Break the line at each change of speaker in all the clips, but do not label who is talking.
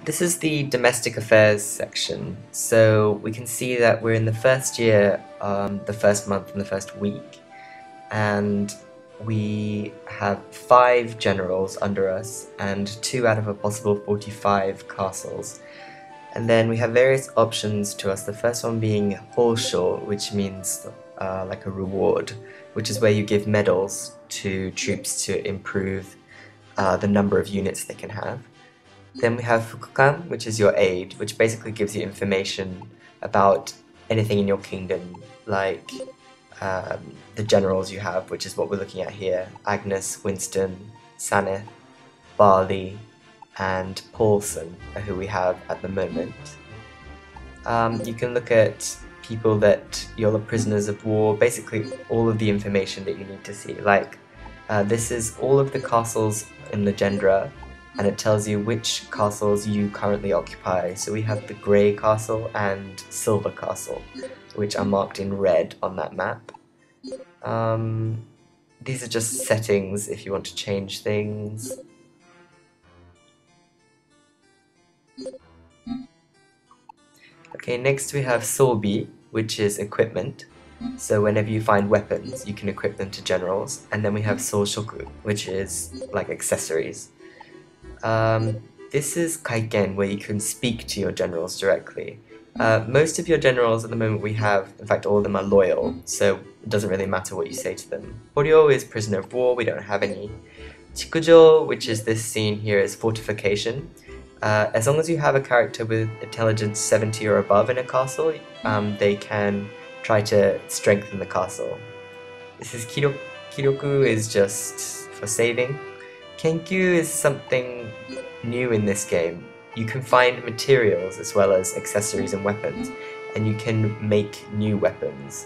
This is the domestic affairs section, so we can see that we're in the first year, the first month and the first week, and we have 5 generals under us and 2 out of a possible 45 castles. And then we have various options to us, the first one being Holshore, which means like a reward, which is where you give medals to troops to improve the number of units they can have. Then we have Fukukan, which is your aide, which basically gives you information about anything in your kingdom, like the generals you have, which is what we're looking at here: Agnes, Winston, Sanneth, Barley, and Paulson are who we have at the moment. You can look at people that you're prisoners of war, basically all of the information that you need to see. Like, this is all of the castles in Legendra, and it tells you which castles you currently occupy. So we have the Grey Castle and Silver Castle, which are marked in red on that map. These are just settings if you want to change things. Okay, next we have Sobi, which is equipment. So whenever you find weapons, you can equip them to generals. And then we have Soushoku, which is like accessories. This is Kaiken, where you can speak to your generals directly. Most of your generals at the moment we have, in fact all of them are loyal, so it doesn't really matter what you say to them. Horyo is prisoner of war, we don't have any. Chikujo, which is this scene here, is fortification. As long as you have a character with intelligence 70 or above in a castle, they can try to strengthen the castle. This is Kiroku, is just for saving. Kenkyu is something new in this game. You can find materials as well as accessories and weapons, and you can make new weapons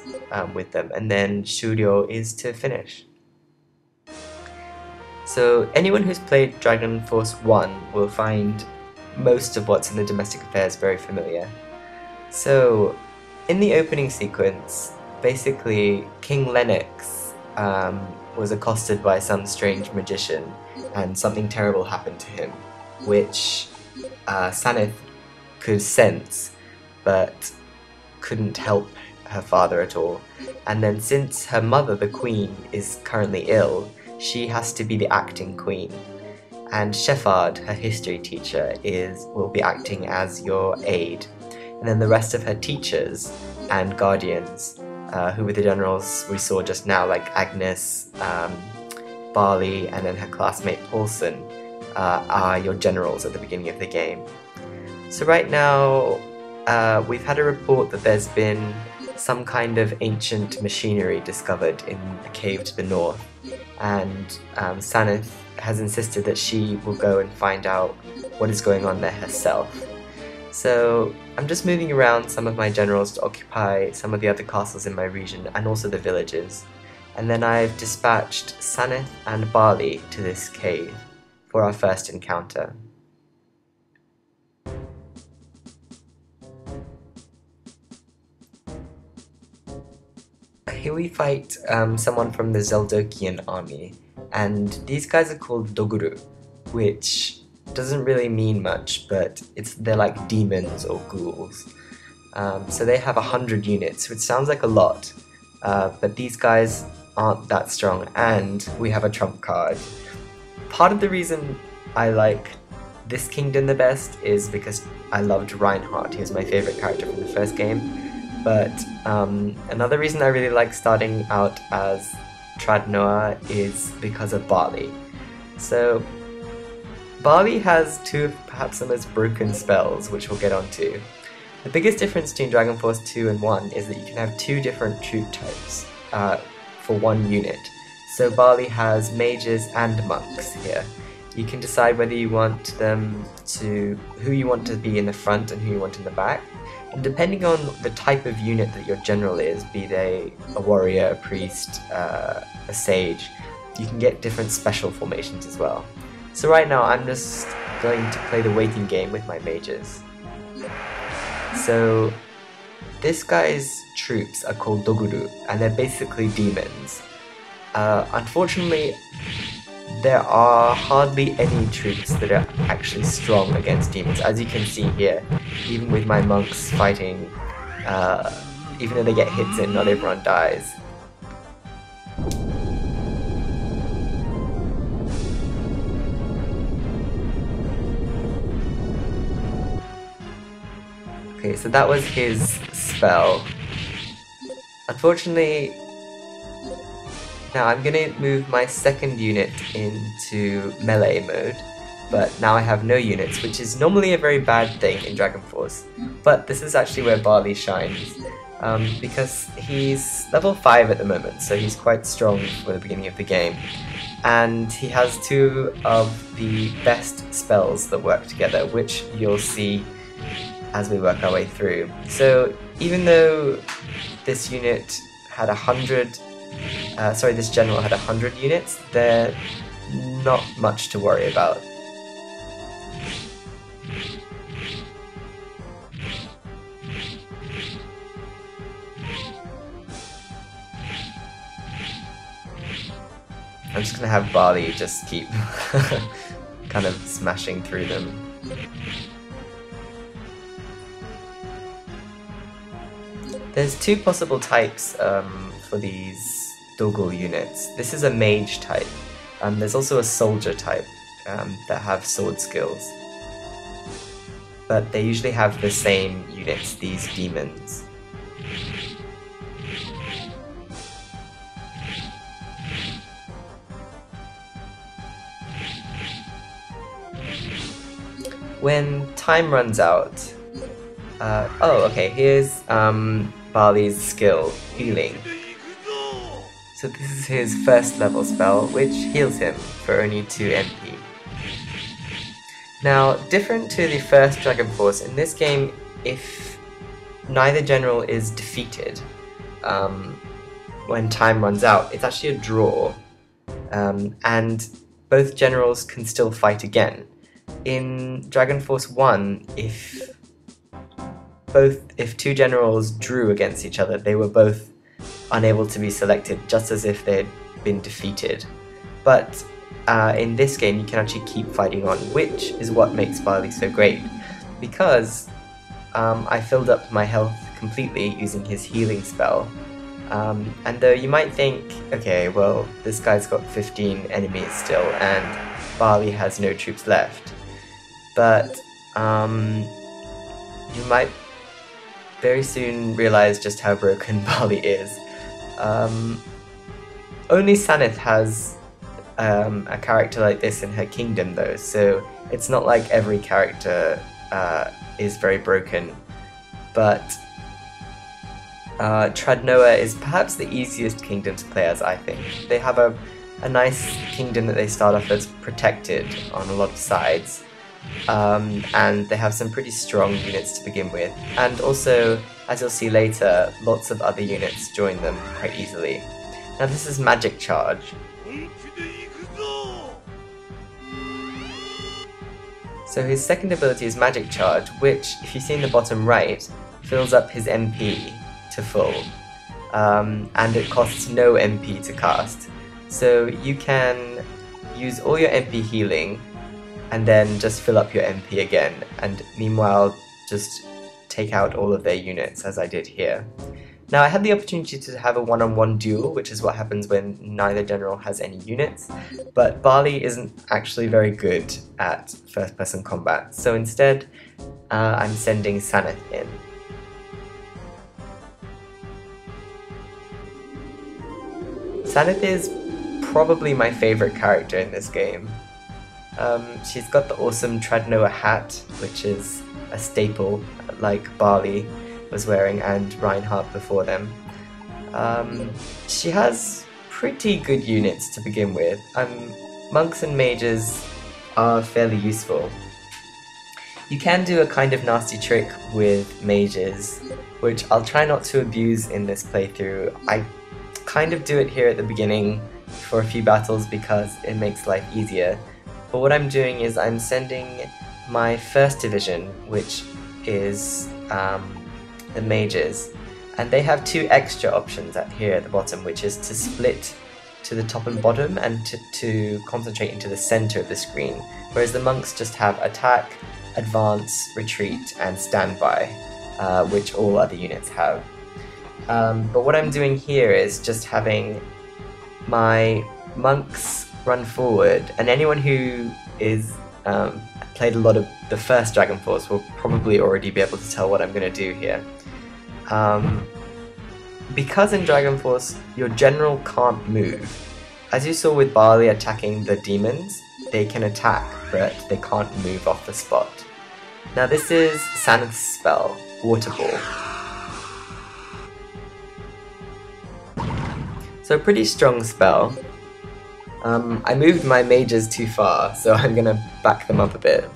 with them. And then Shuryo is to finish. So anyone who's played Dragon Force 1 will find most of what's in the domestic affairs very familiar. So in the opening sequence, basically King Lennox was accosted by some strange magician, and something terrible happened to him, which Sanneth could sense, but couldn't help her father at all. And then since her mother, the queen, is currently ill, she has to be the acting queen. And Shefard, her history teacher, will be acting as your aide. And then the rest of her teachers and guardians, who were the generals we saw just now, like Agnes, Barley, and then her classmate Paulson, are your generals at the beginning of the game. So right now, we've had a report that there's been some kind of ancient machinery discovered in a cave to the north, and Sanith has insisted that she will go and find out what is going on there herself. So I'm just moving around some of my generals to occupy some of the other castles in my region, and also the villages. And then I've dispatched Sanneth and Barley to this cave for our first encounter. Here we fight someone from the Zeldokian army, and these guys are called Dogul, which doesn't really mean much, but they're like demons or ghouls. So they have 100 units, which sounds like a lot, but these guys aren't that strong, and we have a trump card. Part of the reason I like this kingdom the best is because I loved Reinhardt. He was my favorite character from the first game. But another reason I really like starting out as Tradnoa is because of Barley. So Barley has 2 of perhaps the most broken spells, which we'll get onto. The biggest difference between Dragon Force 2 and 1 is that you can have 2 different troop types for 1 unit. So Barley has mages and monks here. You can decide whether you want who you want to be in the front and who you want in the back. And depending on the type of unit that your general is, be they a warrior, a priest, a sage, you can get different special formations as well. So right now I'm just going to play the waiting game with my mages. So this guy's troops are called Dogul, and they're basically demons. Unfortunately, there are hardly any troops that are actually strong against demons. As you can see here, even with my monks fighting, even though they get hits in, not everyone dies. Okay, so that was his spell. Unfortunately, now I'm gonna move my second unit into melee mode, but now I have no units, which is normally a very bad thing in Dragon Force. But this is actually where Barley shines, because he's level 5 at the moment, so he's quite strong for the beginning of the game. And he has two of the best spells that work together, which you'll see as we work our way through. So even though this unit had 100, this general had 100 units, they're not much to worry about. I'm just gonna have Barley just keep kind of smashing through them. There's two possible types for these Dogul units. This is a mage type. There's also a soldier type that have sword skills. But they usually have the same units, these demons. When time runs out, here's Barley's skill, Healing. So this is his first level spell, which heals him for only 2 MP. Now, different to the first Dragon Force, in this game, if neither general is defeated when time runs out, it's actually a draw, and both generals can still fight again. In Dragon Force 1, if two generals drew against each other, they were both unable to be selected, just as if they had been defeated. But in this game, you can actually keep fighting on, which is what makes Barley so great, because I filled up my health completely using his healing spell. And though you might think, okay, well, this guy's got 15 enemies still, and Barley has no troops left. But you might very soon realize just how broken Barley is. Only Sanneth has a character like this in her kingdom though, so it's not like every character is very broken. But Tradnoa is perhaps the easiest kingdom to play as, I think. They have a nice kingdom that they start off as protected on a lot of sides. And they have some pretty strong units to begin with, and also, as you'll see later, lots of other units join them quite easily. Now this is Magic Charge. So his second ability is Magic Charge, which, if you see in the bottom right, fills up his MP to full, and it costs no MP to cast. So you can use all your MP healing and then just fill up your MP again, and meanwhile just take out all of their units, as I did here. Now I had the opportunity to have a one-on-one duel, which is what happens when neither general has any units, but Barley isn't actually very good at first-person combat, so instead I'm sending Sanneth in. Sanneth is probably my favourite character in this game. She's got the awesome Tradnoa hat, which is a staple, like Barley was wearing and Reinhardt before them. She has pretty good units to begin with. Monks and mages are fairly useful. You can do a kind of nasty trick with mages, which I'll try not to abuse in this playthrough. I kind of do it here at the beginning for a few battles because it makes life easier. But what I'm doing is I'm sending my first division, which is the mages, and they have two extra options here at the bottom, which is to split to the top and bottom and to concentrate into the center of the screen, whereas the monks just have attack, advance, retreat, and standby, which all other units have. But what I'm doing here is just having my monks run forward, and anyone who is played a lot of the first Dragon Force will probably already be able to tell what I'm going to do here. Because in Dragon Force your general can't move, as you saw with Barley attacking the demons, they can attack but they can't move off the spot. Now this is Sanneth's spell, Water Ball. So a pretty strong spell. I moved my mages too far, so I'm gonna back them up a bit.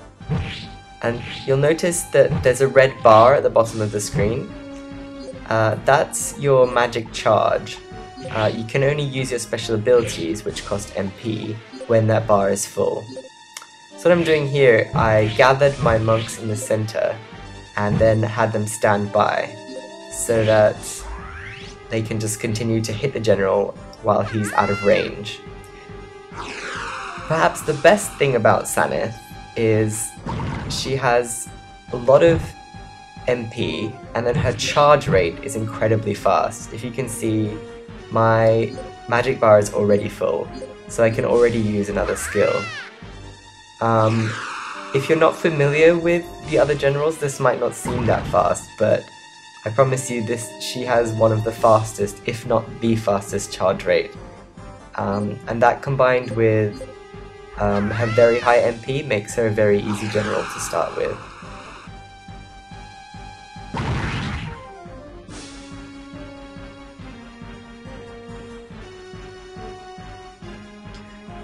And you'll notice that there's a red bar at the bottom of the screen. That's your magic charge. You can only use your special abilities, which cost MP, when that bar is full. So what I'm doing here, I gathered my monks in the center and then had them stand by, so that they can just continue to hit the general while he's out of range. Perhaps the best thing about Sanneth is she has a lot of MP, and then her charge rate is incredibly fast. If you can see, my magic bar is already full, so I can already use another skill. If you're not familiar with the other generals, this might not seem that fast, but I promise you she has one of the fastest, if not the fastest charge rate. And that combined with her very high MP makes her a very easy general to start with.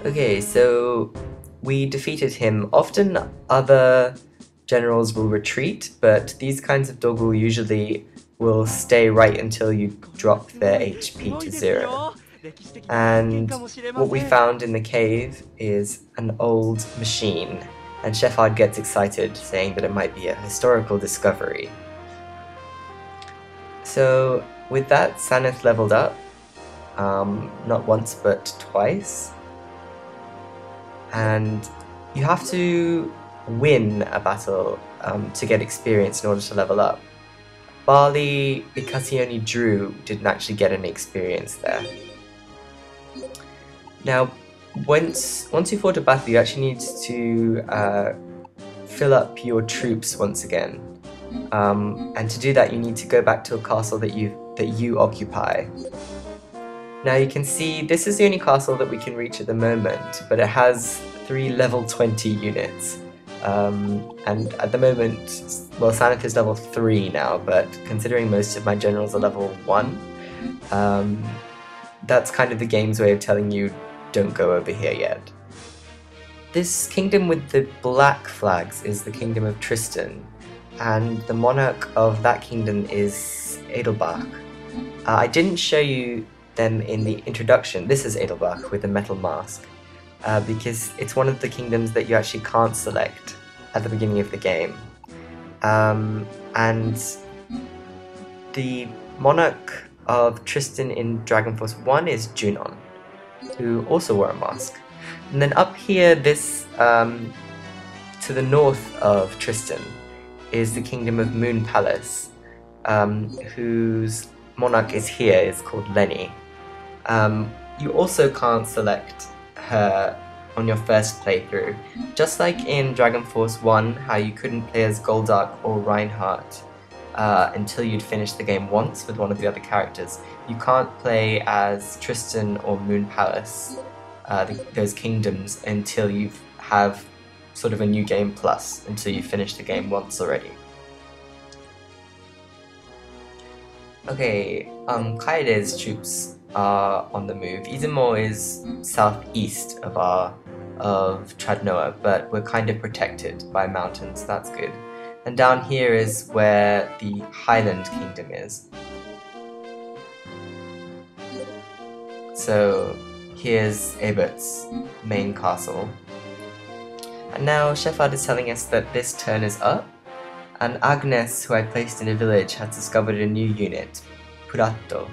Okay, so we defeated him. Often other generals will retreat, but these kinds of Dogul usually will stay right until you drop their HP to 0. And what we found in the cave is an old machine, and Shefard gets excited, saying that it might be a historical discovery. So with that, Sanneth leveled up, not once but twice. And you have to win a battle to get experience in order to level up. Barley, because he only drew, didn't actually get any experience there. Now, once you fought a battle, you actually need to fill up your troops once again. And to do that, you need to go back to a castle that you occupy. Now you can see this is the only castle that we can reach at the moment, but it has 3 level 20 units. And at the moment, well, Sanneth is level 3 now, but considering most of my generals are level 1, that's kind of the game's way of telling you, don't go over here yet. This kingdom with the black flags is the kingdom of Tristan, and the monarch of that kingdom is Adelbach. I didn't show you them in the introduction. This is Adelbach with the metal mask, because it's one of the kingdoms that you actually can't select at the beginning of the game. And the monarch of Tristan in Dragon Force 1 is Junon, who also wore a mask. And then up here, this to the north of Tristan is the kingdom of Moon Palace, whose monarch is here, is called Lenny. You also can't select her on your first playthrough. Just like in Dragon Force 1, how you couldn't play as Goldark or Reinhardt until you'd finished the game once with one of the other characters, you can't play as Tristan or Moon Palace, those kingdoms, until you have sort of a new game plus, until you finish the game once already. Okay, Kaede's troops are on the move. Izumor is southeast of Tradnoa, but we're kind of protected by mountains, that's good. And down here is where the Highland Kingdom is. So here's Ebert's main castle. And now Shefard is telling us that this turn is up, and Agnes, who I placed in a village, has discovered a new unit, Purato.